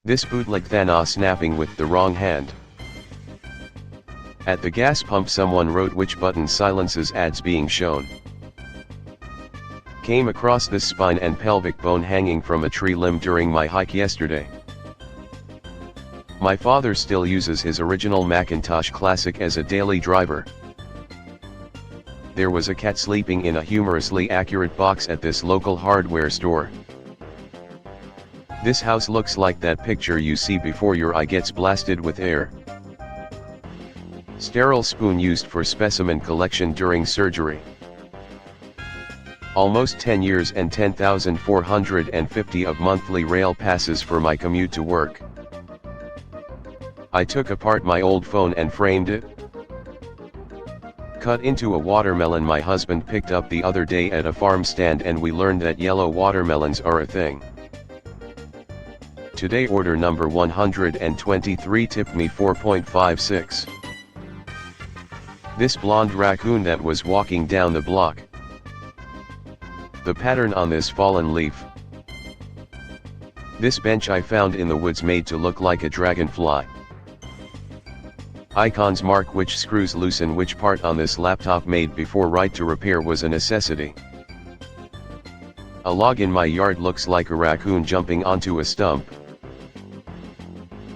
This bootleg Thanos snapping with the wrong hand. At the gas pump someone wrote which button silences ads being shown. Came across this spine and pelvic bone hanging from a tree limb during my hike yesterday. My father still uses his original Macintosh Classic as a daily driver. There was a cat sleeping in a humorously accurate box at this local hardware store. This house looks like that picture you see before your eye gets blasted with air. Sterile spoon used for specimen collection during surgery. Almost 10 years and 10,450 of monthly rail passes for my commute to work. I took apart my old phone and framed it. Cut into a watermelon my husband picked up the other day at a farm stand, and we learned that yellow watermelons are a thing. Today order number 123 tipped me 4.56. This blonde raccoon that was walking down the block. The pattern on this fallen leaf. This bench I found in the woods made to look like a dragonfly. Icons mark which screws loosen which part on this laptop made before right to repair was a necessity. A log in my yard looks like a raccoon jumping onto a stump.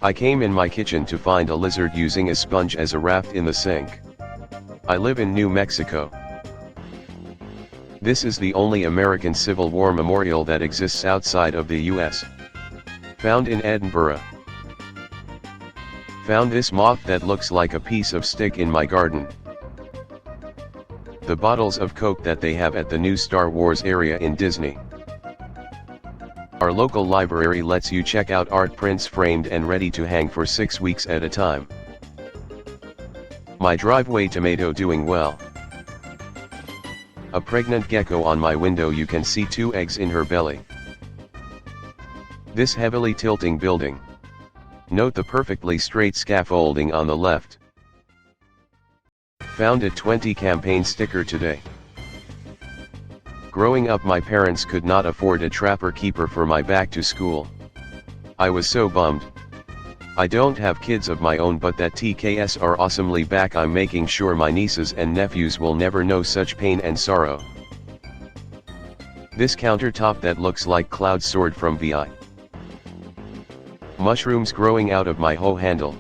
I came in my kitchen to find a lizard using a sponge as a raft in the sink. I live in New Mexico. This is the only American Civil War memorial that exists outside of the US. Found in Edinburgh. Found this moth that looks like a piece of stick in my garden. The bottles of Coke that they have at the new Star Wars area in Disney. Our local library lets you check out art prints framed and ready to hang for 6 weeks at a time. My driveway tomato doing well. A pregnant gecko on my window, you can see 2 eggs in her belly. This heavily tilting building. Note the perfectly straight scaffolding on the left. Found a 20 campaign sticker today. Growing up my parents could not afford a trapper keeper for my back to school. I was so bummed. I don't have kids of my own, but that TKS are awesomely back. I'm making sure my nieces and nephews will never know such pain and sorrow. This countertop that looks like Cloud's sword from VI. Mushrooms growing out of my hoe handle.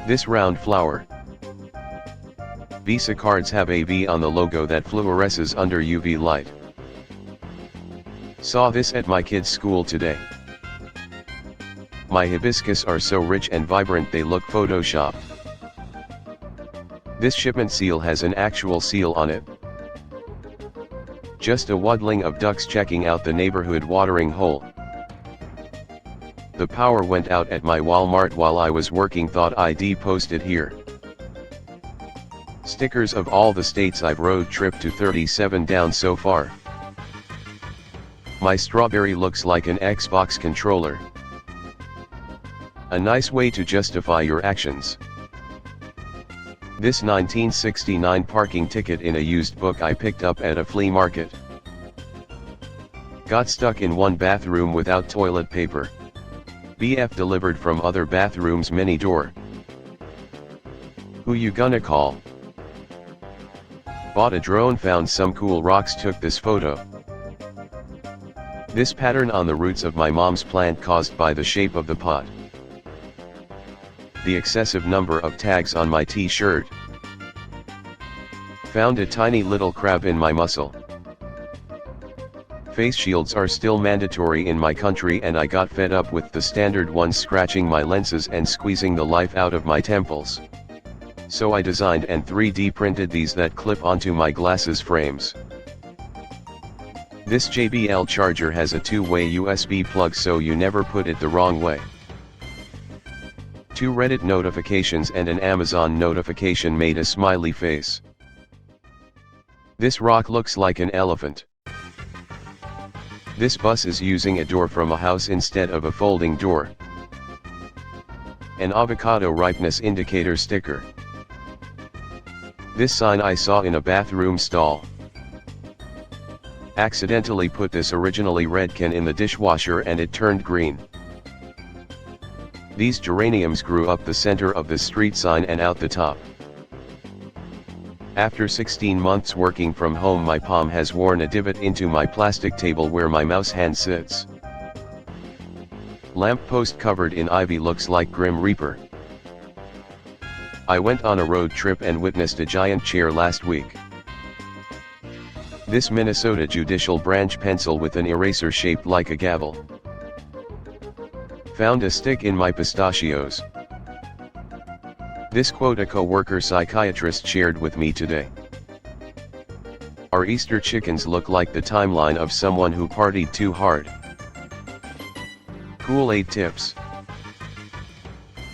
This round flower. Visa cards have a V on the logo that fluoresces under UV light. Saw this at my kids' school today. My hibiscus are so rich and vibrant they look photoshopped. This shipment seal has an actual seal on it. Just a waddling of ducks checking out the neighborhood watering hole. The power went out at my Walmart while I was working, thought I'd post it here. Stickers of all the states I've road trip to, 37 down so far. My strawberry looks like an Xbox controller. A nice way to justify your actions. This 1969 parking ticket in a used book I picked up at a flea market. Got stuck in one bathroom without toilet paper. BF delivered from other bathrooms mini door. Who you gonna call? Bought a drone, found some cool rocks, took this photo. This pattern on the roots of my mom's plant caused by the shape of the pot. The excessive number of tags on my t-shirt. Found a tiny little crab in my muscle. Face shields are still mandatory in my country, and I got fed up with the standard ones scratching my lenses and squeezing the life out of my temples. So I designed and 3D printed these that clip onto my glasses frames. This JBL charger has a 2-way USB plug so you never put it the wrong way. 2 Reddit notifications and an Amazon notification made a smiley face. This rock looks like an elephant. This bus is using a door from a house instead of a folding door. An avocado ripeness indicator sticker. This sign I saw in a bathroom stall. Accidentally put this originally red can in the dishwasher and it turned green. These geraniums grew up the center of the street sign and out the top. After 16 months working from home, my palm has worn a divot into my plastic table where my mouse hand sits. Lamppost covered in ivy looks like Grim Reaper. I went on a road trip and witnessed a giant chair last week. This Minnesota judicial branch pencil with an eraser shaped like a gavel. Found a stick in my pistachios. This quote a co-worker psychiatrist shared with me today. Our Easter chickens look like the timeline of someone who partied too hard. Kool-Aid tips.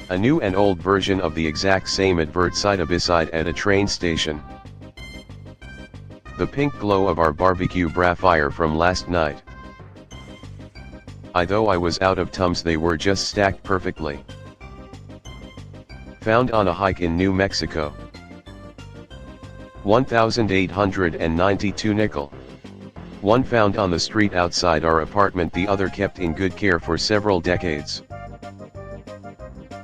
A new and old version of the exact same advert side by side at a train station. The pink glow of our barbecue bra fire from last night. Though I was out of Tums, they were just stacked perfectly. Found on a hike in New Mexico. 1,892 nickel. One found on the street outside our apartment, the other kept in good care for several decades.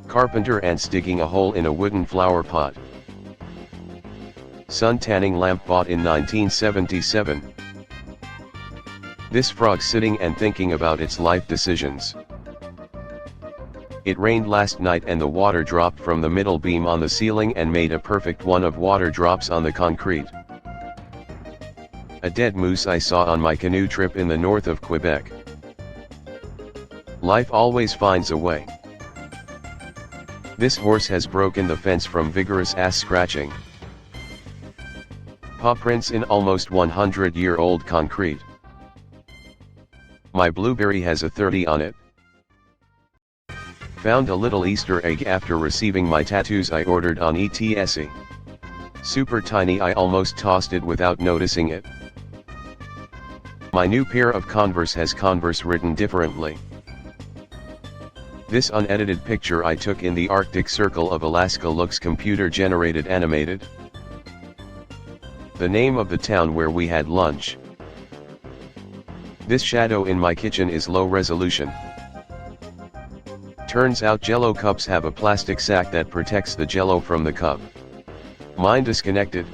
Carpenter ants digging a hole in a wooden flower pot. Sun tanning lamp bought in 1977. This frog sitting and thinking about its life decisions. It rained last night and the water dropped from the middle beam on the ceiling and made a perfect one of water drops on the concrete. A dead moose I saw on my canoe trip in the north of Quebec. Life always finds a way. This horse has broken the fence from vigorous ass scratching. Paw prints in almost 100-year-old concrete. My blueberry has a 30 on it. Found a little Easter egg after receiving my tattoos I ordered on Etsy. Super tiny, I almost tossed it without noticing it. My new pair of Converse has Converse written differently. This unedited picture I took in the Arctic Circle of Alaska looks computer-generated animated. The name of the town where we had lunch. This shadow in my kitchen is low resolution. Turns out Jell-O cups have a plastic sack that protects the Jell-O from the cup. Mine disconnected.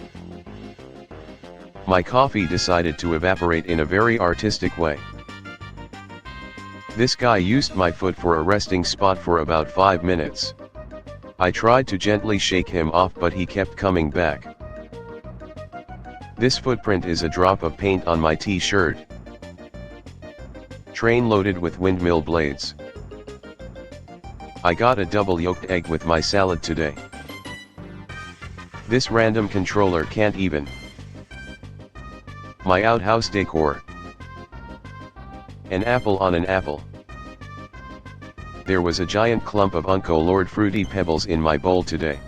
My coffee decided to evaporate in a very artistic way. This guy used my foot for a resting spot for about 5 minutes. I tried to gently shake him off, but he kept coming back. This footprint is a drop of paint on my t-shirt. Train loaded with windmill blades. I got a double yolked egg with my salad today. This random controller can't even. My outhouse decor. An apple on an apple. There was a giant clump of Uncle Lord fruity pebbles in my bowl today.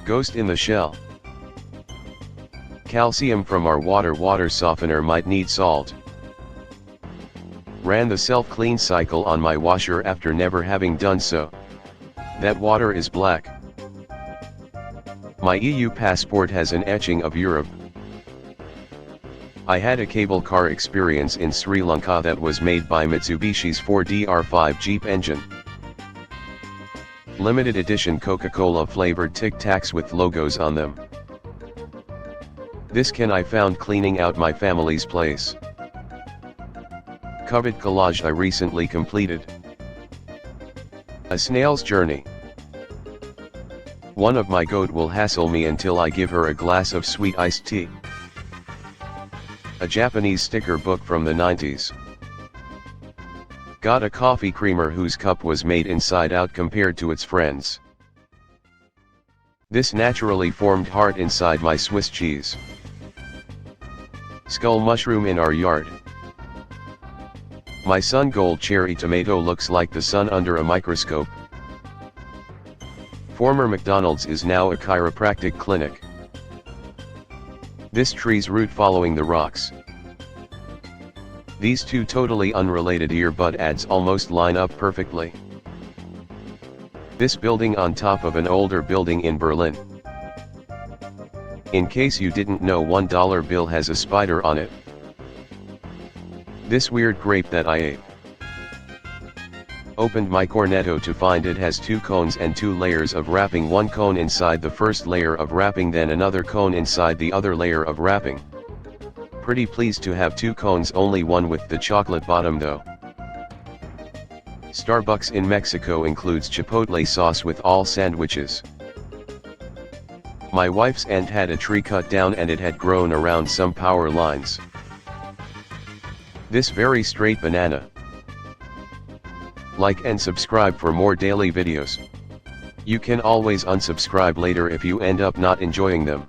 Ghost in the shell. Calcium from our water softener might need salt. Ran the self-clean cycle on my washer after never having done so. That water is black. My EU passport has an etching of Europe. I had a cable car experience in Sri Lanka that was made by Mitsubishi's 4DR5 Jeep engine. Limited edition Coca-Cola flavored Tic Tacs with logos on them. This can I found cleaning out my family's place. Covet collage I recently completed. A snail's journey. One of my goat will hassle me until I give her a glass of sweet iced tea. A Japanese sticker book from the 90s. Got a coffee creamer whose cup was made inside out compared to its friends. This naturally formed heart inside my Swiss cheese. Skull mushroom in our yard. My sun gold cherry tomato looks like the sun under a microscope. Former McDonald's is now a chiropractic clinic. This tree's root following the rocks. These two totally unrelated earbud ads almost line up perfectly. This building on top of an older building in Berlin. In case you didn't know, $1 bill has a spider on it. This weird grape that I ate. Opened my cornetto to find it has 2 cones and 2 layers of wrapping, 1 cone inside the first layer of wrapping, then another cone inside the other layer of wrapping. Pretty pleased to have 2 cones, only one with the chocolate bottom though. Starbucks in Mexico includes chipotle sauce with all sandwiches. My wife's aunt had a tree cut down and it had grown around some power lines. This very straight banana. Like and subscribe for more daily videos. You can always unsubscribe later if you end up not enjoying them.